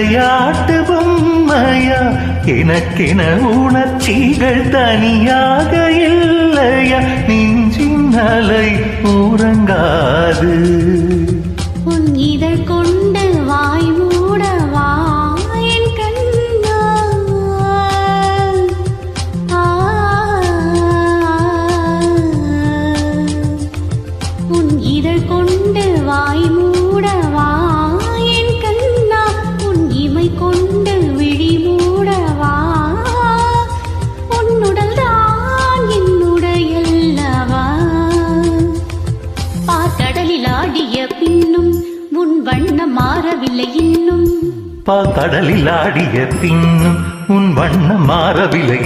விளையாட்டு பொம்மையா எனக்கென உணர்ச்சிகள் தனியாக இல்லையா நெஞ்சின் அலை உறங்காது உன் இதழ் கொண்டு வாய் மூடவா என் கண்ணா உன் இதழ் கொண்டு வாய் மூடவா என் கண்ணா உன் இமை கொண்டு விழி மூடவா உன்னுடல் தான் என்னுடையல்லவா பாக்கடலில் ஆடிய பின்னும் உன் வண்ணம் மாறவில்லை இன்னும் கடலில் ஆடிய பின்னும் உன் வண்ணம் மாறவில்லை